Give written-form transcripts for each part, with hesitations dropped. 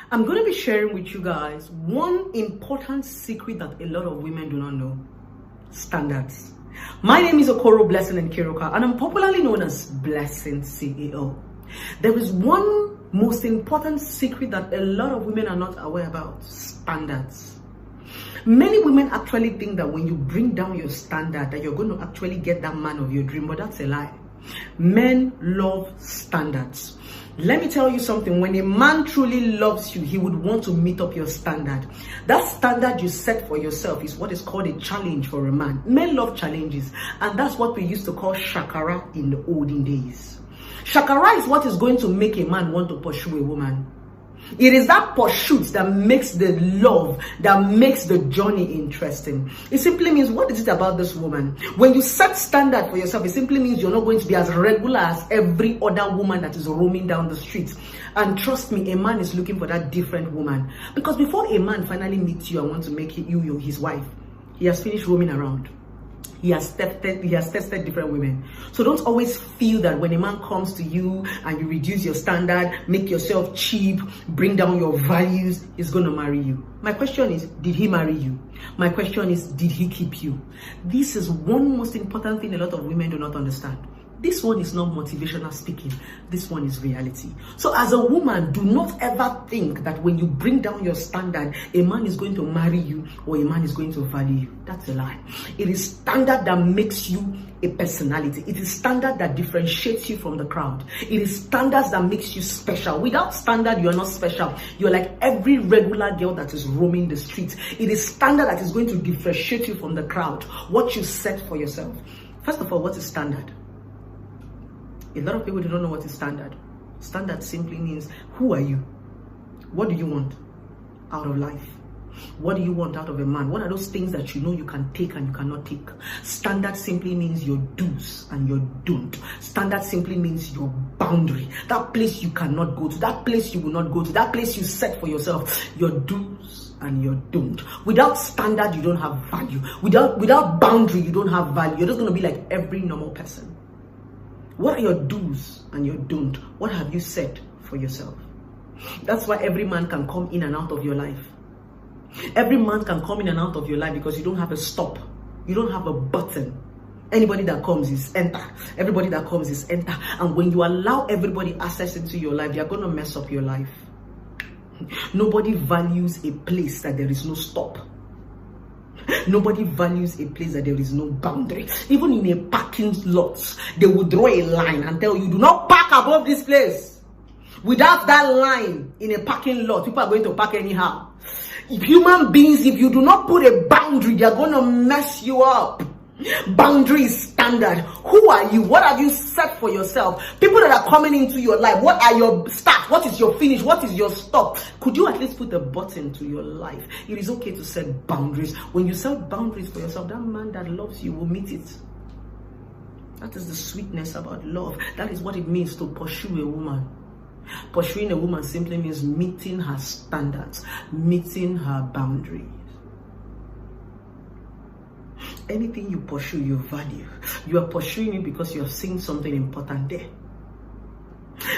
I'm going to be sharing with you guys one important secret that a lot of women do not know. Standards. My name is Okoro Blessing and Kiroka, and I'm popularly known as Blessing CEO. There is one most important secret that a lot of women are not aware about: standards. Many women actually think that when you bring down your standard that you're going to actually get that man of your dream, but that's a lie. Men love standards. Let me tell you something. When a man truly loves you, he would want to meet up your standard. That standard you set for yourself is what is called a challenge for a man. Men love challenges, and that's what we used to call shakara in the olden days. Shakara is what is going to make a man want to pursue a woman. It is that pursuit that makes the love, that makes the journey interesting. It simply means, what is it about this woman? When you set standard for yourself, it simply means you're not going to be as regular as every other woman that is roaming down the streets. And trust me, a man is looking for that different woman. Because before a man finally meets you and wants to make you his wife, he has finished roaming around. He has tested different women. So don't always feel that when a man comes to you and you reduce your standard, make yourself cheap, bring down your values, he's going to marry you. My question is, did he marry you? My question is, did he keep you? This is one most important thing a lot of women do not understand. This one is not motivational speaking. This one is reality. So as a woman, do not ever think that when you bring down your standard, a man is going to marry you or a man is going to value you. That's a lie. It is standard that makes you a personality. It is standard that differentiates you from the crowd. It is standards that makes you special. Without standard, you are not special. You're like every regular girl that is roaming the streets. It is standard that is going to differentiate you from the crowd. What you set for yourself. First of all, what is standard? A lot of people do not know what is standard. Standard simply means, who are you? What do you want out of life? What do you want out of a man? What are those things that you know you can take and you cannot take? Standard simply means your do's and your don't. Standard simply means your boundary. That place you cannot go to. That place you will not go to. That place you set for yourself. Your do's and your don't. Without standard, you don't have value. Without boundary, you don't have value. You're just going to be like every normal person. What are your do's and your don't? What have you said for yourself? That's why every man can come in and out of your life. Every man can come in and out of your life because you don't have a stop. You don't have a button. Anybody that comes is enter. Everybody that comes is enter. And when you allow everybody access into your life, you're going to mess up your life. Nobody values a place that there is no stop. Nobody values a place that there is no boundary. Even in a parking lot, they will draw a line and tell you, do not park above this place. Without that line in a parking lot, people are going to park anyhow. If human beings, if you do not put a boundary, they are going to mess you up. Boundary is standard. Who are you? What have you set for yourself? People that are coming into your life, what are your start? What is your finish? What is your stop? Could you at least put a button to your life? It is okay to set boundaries. When you set boundaries for yourself, that man that loves you will meet it. That is the sweetness about love. That is what it means to pursue a woman. Pursuing a woman simply means meeting her standards, meeting her boundaries. Anything you pursue, you value. You are pursuing it because you have seen something important there.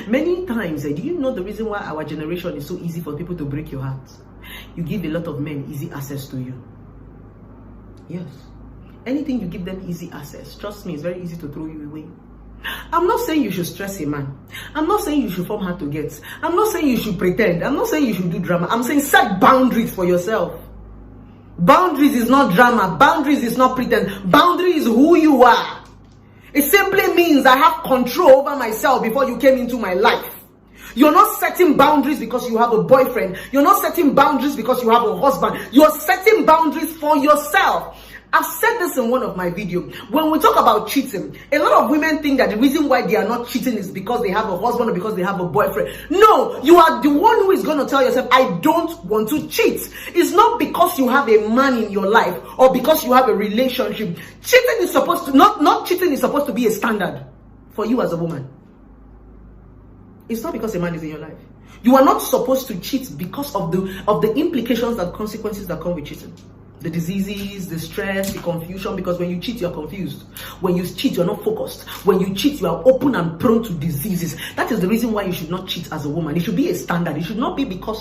Many times, do you know the reason why our generation is so easy for people to break your heart? You give a lot of men easy access to you. Yes. Anything you give them easy access, trust me, it's very easy to throw you away. I'm not saying you should stress a man. I'm not saying you should form hard to get. I'm not saying you should pretend. I'm not saying you should do drama. I'm saying set boundaries for yourself. Boundaries is not drama. Boundaries is not pretend. Boundary is who you are. It simply means I have control over myself before you came into my life. You're not setting boundaries because you have a boyfriend. You're not setting boundaries because you have a husband. You're setting boundaries for yourself. I've said this in one of my videos. When we talk about cheating, a lot of women think that the reason why they are not cheating is because they have a husband or because they have a boyfriend. No, you are the one who is going to tell yourself, I don't want to cheat. It's not because you have a man in your life or because you have a relationship. Cheating is supposed to, not cheating is supposed to be a standard for you as a woman. It's not because a man is in your life. You are not supposed to cheat because of the implications and consequences that come with cheating. The diseases, the stress, the confusion, because when you cheat, you're confused. When you cheat, you're not focused. When you cheat, you are open and prone to diseases. That is the reason why you should not cheat as a woman. It should be a standard. It should not be because